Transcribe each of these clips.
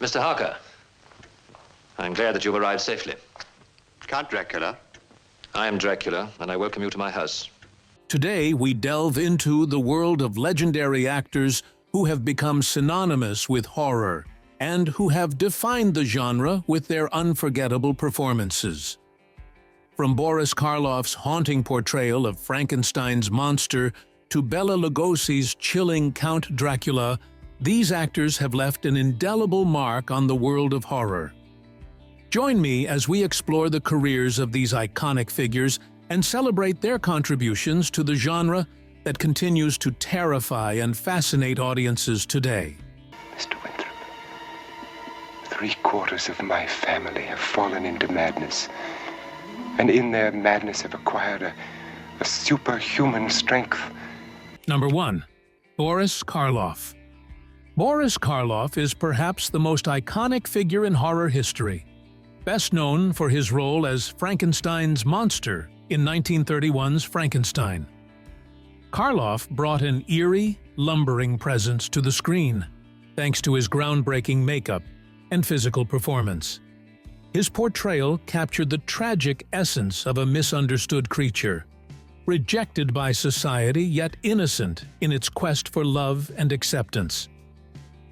Mr. Harker, I'm glad that you've arrived safely. Count Dracula. I am Dracula, and I welcome you to my house. Today, we delve into the world of legendary actors who have become synonymous with horror and who have defined the genre with their unforgettable performances. From Boris Karloff's haunting portrayal of Frankenstein's monster to Bela Lugosi's chilling Count Dracula, these actors have left an indelible mark on the world of horror. Join me as we explore the careers of these iconic figures and celebrate their contributions to the genre that continues to terrify and fascinate audiences today. Mr. Winthrop, 3/4 of my family have fallen into madness, and in their madness have acquired a superhuman strength. Number 1. Boris Karloff. Boris Karloff is perhaps the most iconic figure in horror history, best known for his role as Frankenstein's monster in 1931's Frankenstein. Karloff brought an eerie, lumbering presence to the screen, thanks to his groundbreaking makeup and physical performance. His portrayal captured the tragic essence of a misunderstood creature, rejected by society yet innocent in its quest for love and acceptance.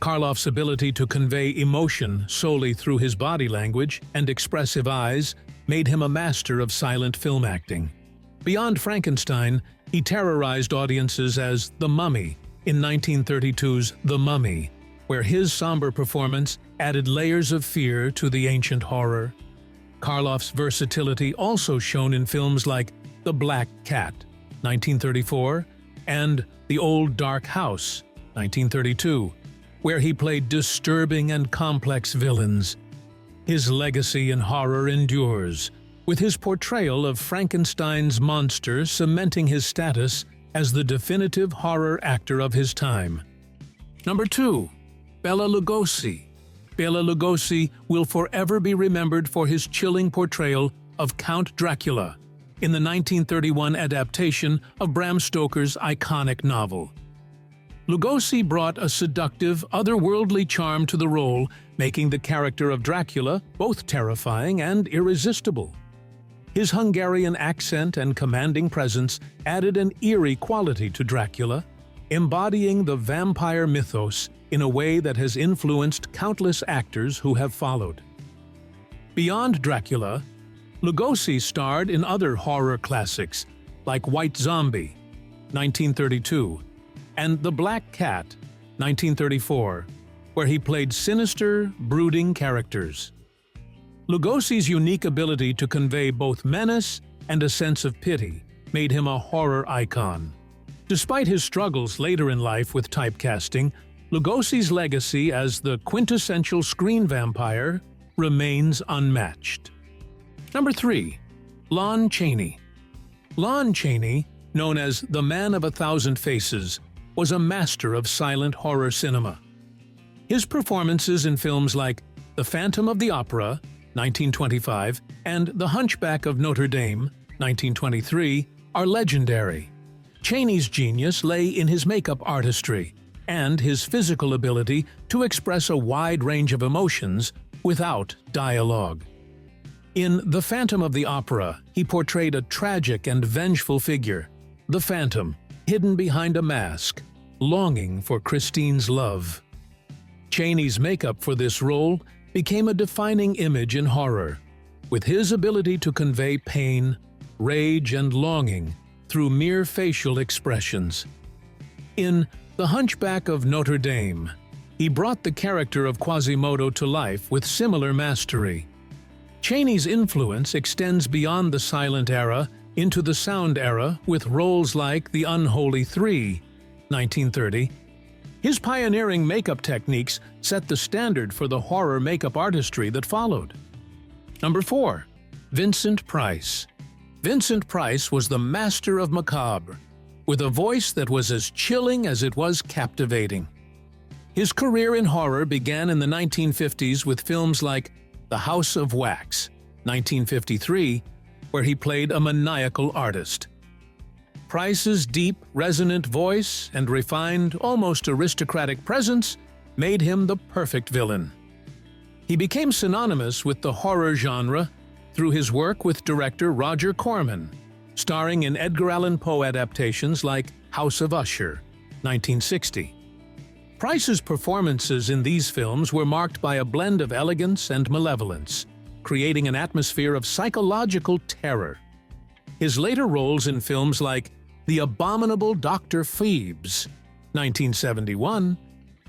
Karloff's ability to convey emotion solely through his body language and expressive eyes made him a master of silent film acting. Beyond Frankenstein, he terrorized audiences as the Mummy in 1932's The Mummy, where his somber performance added layers of fear to the ancient horror. Karloff's versatility also shone in films like The Black Cat, 1934, and The Old Dark House, 1932, where he played disturbing and complex villains. His legacy in horror endures, with his portrayal of Frankenstein's monster cementing his status as the definitive horror actor of his time. Number 2. Bela Lugosi. Bela Lugosi will forever be remembered for his chilling portrayal of Count Dracula in the 1931 adaptation of Bram Stoker's iconic novel. Lugosi brought a seductive, otherworldly charm to the role, making the character of Dracula both terrifying and irresistible. His Hungarian accent and commanding presence added an eerie quality to Dracula, embodying the vampire mythos in a way that has influenced countless actors who have followed. Beyond Dracula, Lugosi starred in other horror classics like White Zombie, 1932, and The Black Cat, 1934, where he played sinister, brooding characters. Lugosi's unique ability to convey both menace and a sense of pity made him a horror icon. Despite his struggles later in life with typecasting, Lugosi's legacy as the quintessential screen vampire remains unmatched. Number 3. Lon Chaney. Lon Chaney, known as the Man of 1,000 Faces, was a master of silent horror cinema. His performances in films like The Phantom of the Opera, 1925, and The Hunchback of Notre Dame, 1923, are legendary. Chaney's genius lay in his makeup artistry and his physical ability to express a wide range of emotions without dialogue. In The Phantom of the Opera, he portrayed a tragic and vengeful figure, the Phantom, hidden behind a mask, longing for Christine's love. Chaney's makeup for this role became a defining image in horror, with his ability to convey pain, rage, and longing through mere facial expressions. In The Hunchback of Notre Dame, he brought the character of Quasimodo to life with similar mastery. Chaney's influence extends beyond the silent era into the sound era with roles like The Unholy Three, 1930. His pioneering makeup techniques set the standard for the horror makeup artistry that followed. Number 4. Vincent Price. Vincent Price was the master of macabre, with a voice that was as chilling as it was captivating. His career in horror began in the 1950s with films like The House of Wax, 1953, where he played a maniacal artist. Price's deep, resonant voice and refined, almost aristocratic presence made him the perfect villain. He became synonymous with the horror genre through his work with director Roger Corman, starring in Edgar Allan Poe adaptations like House of Usher, 1960. Price's performances in these films were marked by a blend of elegance and malevolence, creating an atmosphere of psychological terror. His later roles in films like The Abominable Dr. Phoebes, 1971,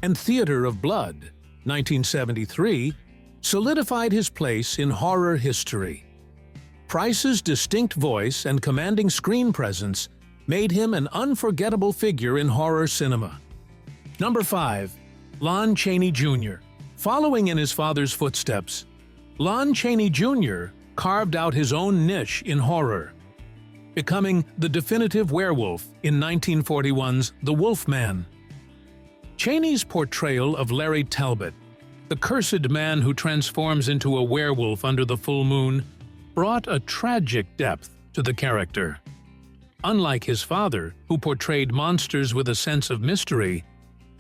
and Theater of Blood, 1973, solidified his place in horror history. Price's distinct voice and commanding screen presence made him an unforgettable figure in horror cinema. Number 5. Lon Chaney Jr. Following in his father's footsteps, Lon Chaney Jr. carved out his own niche in horror, becoming the definitive werewolf in 1941's The Wolfman. Chaney's portrayal of Larry Talbot, the cursed man who transforms into a werewolf under the full moon, brought a tragic depth to the character. Unlike his father, who portrayed monsters with a sense of mystery,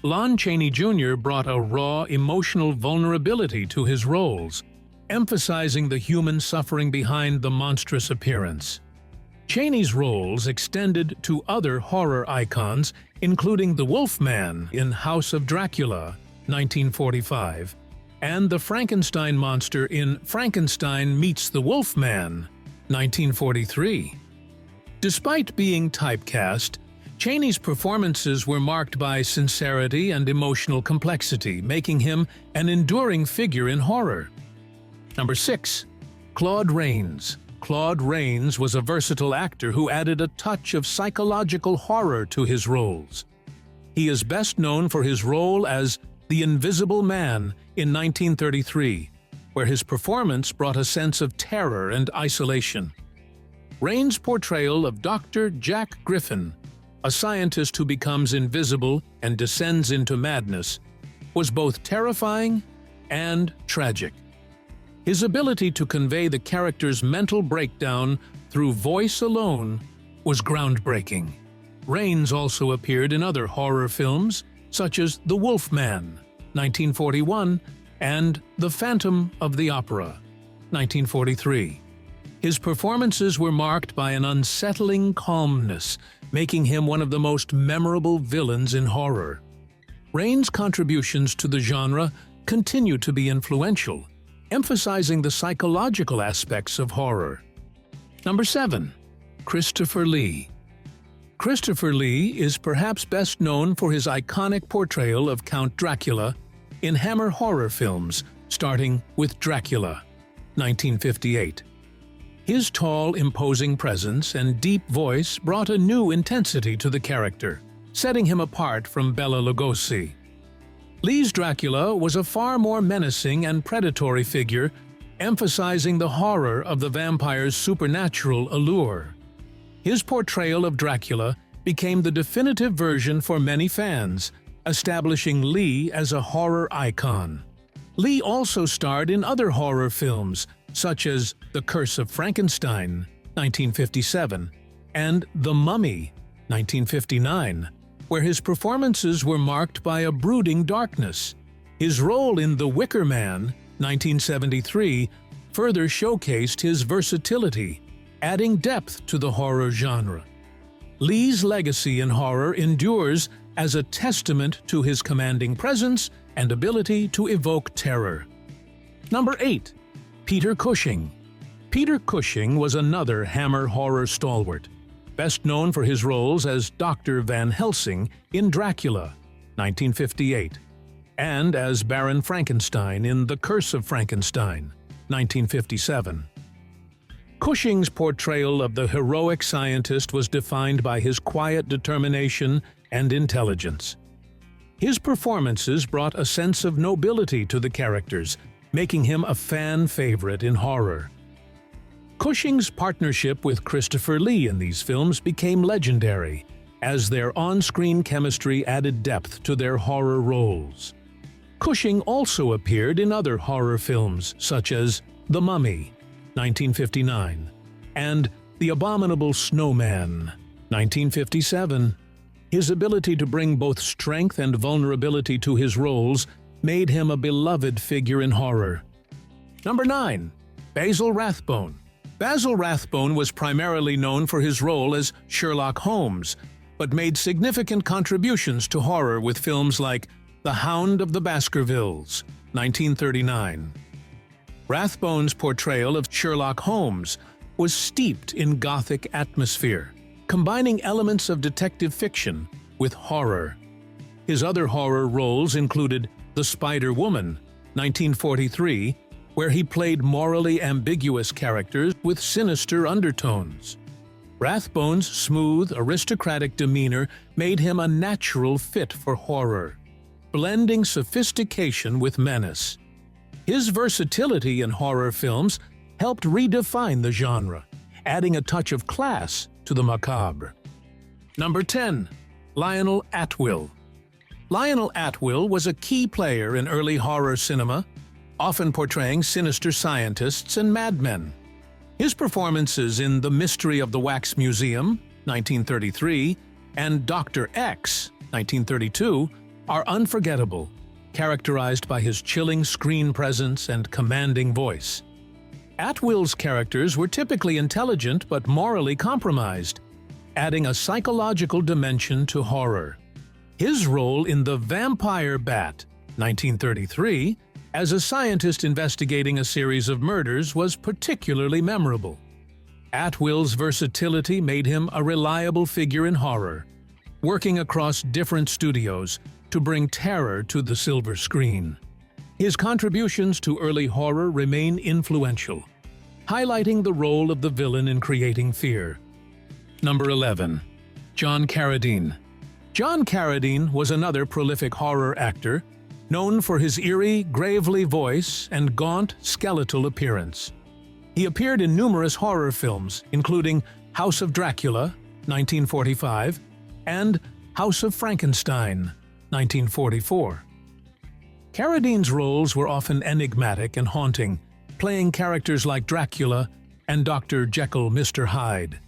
Lon Chaney Jr. brought a raw, emotional vulnerability to his roles, emphasizing the human suffering behind the monstrous appearance. Chaney's roles extended to other horror icons, including the Wolfman in House of Dracula, 1945, and the Frankenstein monster in Frankenstein Meets the Wolfman, 1943. Despite being typecast, Chaney's performances were marked by sincerity and emotional complexity, making him an enduring figure in horror. Number 6. Claude Reigns. Claude Reigns was a versatile actor who added a touch of psychological horror to his roles. He is best known for his role as the Invisible Man in 1933, where his performance brought a sense of terror and isolation. Reigns' portrayal of Dr. Jack Griffin, a scientist who becomes invisible and descends into madness, was both terrifying and tragic. His ability to convey the character's mental breakdown through voice alone was groundbreaking. Reigns also appeared in other horror films, such as The Wolfman, 1941, and The Phantom of the Opera, 1943. His performances were marked by an unsettling calmness, making him one of the most memorable villains in horror. Reigns' contributions to the genre continue to be influential, emphasizing the psychological aspects of horror. Number 7. Christopher Lee. Christopher Lee is perhaps best known for his iconic portrayal of Count Dracula in Hammer horror films, starting with Dracula, 1958. His tall, imposing presence and deep voice brought a new intensity to the character, setting him apart from Bela Lugosi. Lee's Dracula was a far more menacing and predatory figure, emphasizing the horror of the vampire's supernatural allure. His portrayal of Dracula became the definitive version for many fans, establishing Lee as a horror icon. Lee also starred in other horror films, such as The Curse of Frankenstein, 1957, and The Mummy, 1959, where his performances were marked by a brooding darkness. His role in The Wicker Man, 1973, further showcased his versatility, adding depth to the horror genre. Lee's legacy in horror endures as a testament to his commanding presence and ability to evoke terror. Number 8. Peter Cushing. Peter Cushing was another Hammer horror stalwart, best known for his roles as Dr. Van Helsing in Dracula, 1958, and as Baron Frankenstein in The Curse of Frankenstein, 1957. Cushing's portrayal of the heroic scientist was defined by his quiet determination and intelligence. His performances brought a sense of nobility to the characters, making him a fan favorite in horror. Cushing's partnership with Christopher Lee in these films became legendary, as their on-screen chemistry added depth to their horror roles. Cushing also appeared in other horror films, such as The Mummy, 1959, and The Abominable Snowman, 1957. His ability to bring both strength and vulnerability to his roles made him a beloved figure in horror, Number 9. Basil Rathbone. Basil Rathbone was primarily known for his role as Sherlock Holmes, but made significant contributions to horror with films like The Hound of the Baskervilles, 1939. Rathbone's portrayal of Sherlock Holmes was steeped in Gothic atmosphere, combining elements of detective fiction with horror. His other horror roles included The Spider Woman, 1943, where he played morally ambiguous characters with sinister undertones. Rathbone's smooth, aristocratic demeanor made him a natural fit for horror, blending sophistication with menace. His versatility in horror films helped redefine the genre, adding a touch of class to the macabre. Number 10. Lionel Atwill. Lionel Atwill was a key player in early horror cinema, often portraying sinister scientists and madmen. His performances in The Mystery of the Wax Museum, 1933, and Dr. X, 1932, are unforgettable, characterized by his chilling screen presence and commanding voice. Atwill's characters were typically intelligent but morally compromised, adding a psychological dimension to horror. His role in The Vampire Bat, 1933, as a scientist investigating a series of murders was particularly memorable. Atwill's versatility made him a reliable figure in horror, working across different studios to bring terror to the silver screen. His contributions to early horror remain influential, highlighting the role of the villain in creating fear. Number 11. John Carradine. John Carradine was another prolific horror actor, known for his eerie, gravely voice and gaunt, skeletal appearance. He appeared in numerous horror films, including House of Dracula, 1945, and House of Frankenstein, 1944. Carradine's roles were often enigmatic and haunting, playing characters like Dracula and Dr. Jekyll, Mr. Hyde.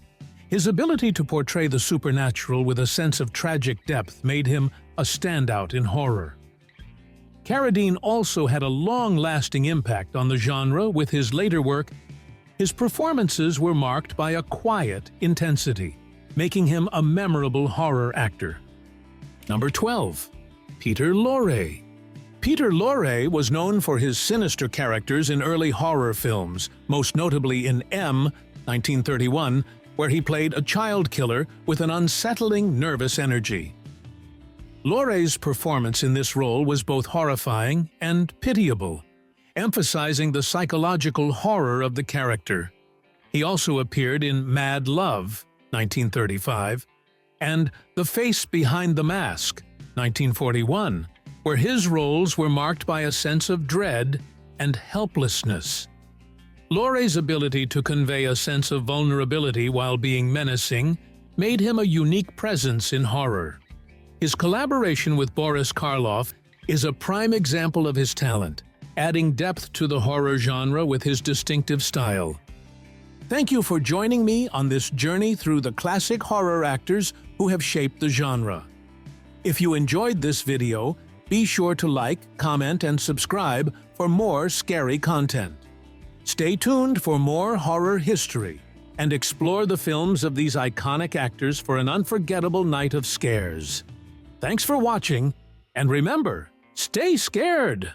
His ability to portray the supernatural with a sense of tragic depth made him a standout in horror. Carradine also had a long-lasting impact on the genre with his later work. His performances were marked by a quiet intensity, making him a memorable horror actor. Number 12. Peter Lorre. Peter Lorre was known for his sinister characters in early horror films, most notably in M, 1931, where he played a child killer with an unsettling, nervous energy. Lorre's performance in this role was both horrifying and pitiable, emphasizing the psychological horror of the character. He also appeared in Mad Love, 1935, and The Face Behind the Mask, 1941, where his roles were marked by a sense of dread and helplessness. Lorre's ability to convey a sense of vulnerability while being menacing made him a unique presence in horror. His collaboration with Boris Karloff is a prime example of his talent, adding depth to the horror genre with his distinctive style. Thank you for joining me on this journey through the classic horror actors who have shaped the genre. If you enjoyed this video, be sure to like, comment, and subscribe for more scary content. Stay tuned for more horror history and explore the films of these iconic actors for an unforgettable night of scares. Thanks for watching, and remember, stay scared!